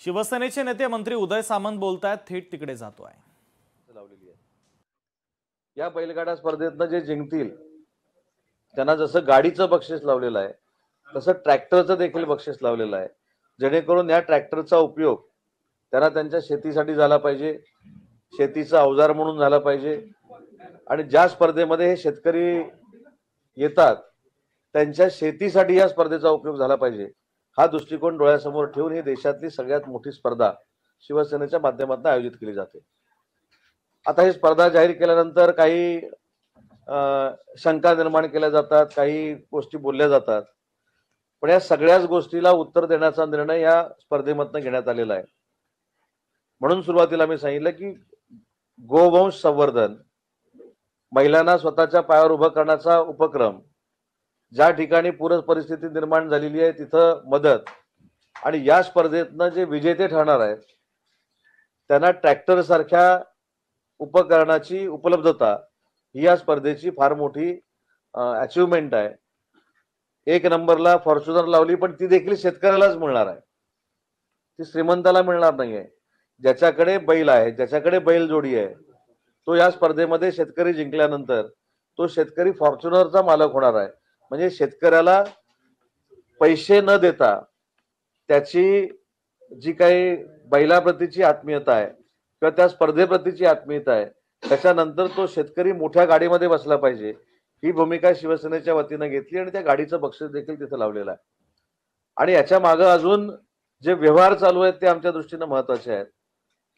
शिवसेनेचे नेते मंत्री उदय सामंत बोलतायत, थेट तिकडे जातोय। या बैलगाडा स्पर्धेतनं जे जिंकतील त्यांना जसं गाडीचं बक्षीस लावलेलं आहे तसं ट्रॅक्टरचं देखील बक्षीस लावलेलं आहे, जेणेकरून या ट्रॅक्टरचा उपयोग त्यांना त्यांच्या शेतीसाठी झाला पाहिजे, शेतीचा अवजार म्हणून झाला पाहिजे आणि ज्या स्पर्धेमध्ये हे शेतकरी येतात त्यांच्या शेतीसाठी या स्पर्धेचा उपयोग झाला पाहिजे, हा दृष्टिकोन डोळ्यासमोर ठेवून ही देशातली सगळ्यात मोठी स्पर्धा शिवसेनेच्या माध्यमातून आयोजित केली जाते। आता ही स्पर्धा जाहीर केल्यानंतर काही शंका निर्माण केल्या जातात, काही गोष्टी बोलल्या जातात, पण या सगळ्याच गोष्टीला उत्तर देण्याचा निर्णय या स्पर्धेमधून घेण्यात आलेला आहे। म्हणून सुरुवातीला मी सांगितलं की गोवंश संवर्धन, महिलांना स्वतःच्या पायावर उभं करण्याचा उपक्रम, ज्या ठिकाणी पूर परिस्थिती निर्माण झालेली आहे तिथं मदत आणि या स्पर्धेतनं जे विजेते ठरणार आहेत त्यांना ट्रॅक्टर सारख्या उपकरणाची उपलब्धता ही या स्पर्धेची फार मोठी अचीवमेंट आहे। एक नंबरला फॉर्च्युनर लावली, पण ती देखील शेतकऱ्यालाच मिळणार आहे, ती श्रीमंताला मिळणार नाहीये। ज्याच्याकडे बैल आहे, ज्याच्याकडे बैलजोडी आहे, तो या स्पर्धेमध्ये शेतकरी जिंकल्यानंतर तो शेतकरी फॉर्च्युनरचा मालक होणार आहे। म्हणजे शेतकऱ्याला पैसे न देता त्याची जी काही बैलाप्रतीची आत्मीयता आहे किंवा त्या स्पर्धेप्रतीची आत्मीयता आहे त्याच्यानंतर तो शेतकरी मोठ्या गाडीमध्ये बसला पाहिजे, ही भूमिका शिवसेनेच्या वतीनं घेतली आणि त्या गाडीचं बक्षीस देखील तिथे लावलेलं आहे। आणि याच्या मागे अजून जे व्यवहार चालू आहेत ते आमच्या दृष्टीनं महत्वाचे आहेत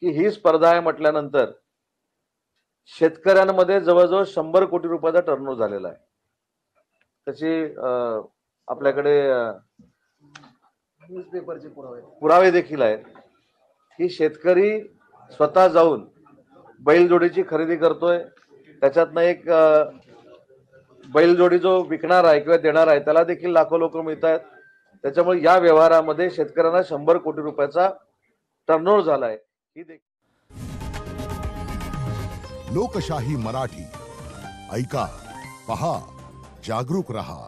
की ही स्पर्धा आहे म्हटल्यानंतर शेतकऱ्यांमध्ये जवळजवळ 100 कोटी रुपयाचा टर्नओव्हर झालेला आहे। त्याची आपल्याकडे न्यूजपेपरचे पुरावे देखील आहेत की शेतकरी स्वतः जाऊन बैलजोडीची खरेदी करतोय, त्याच्यातनं एक बैलजोडी जो विकणार आहे किंवा देणार आहे त्याला देखील लाखो लोक मिळत आहेत। त्याच्यामुळे या व्यवहारामध्ये शेतकऱ्यांना 100 कोटी रुपयाचा टर्नओव्हर झालाय। ही लोकशाही मराठी ऐका, पहा, जागरूक रहा।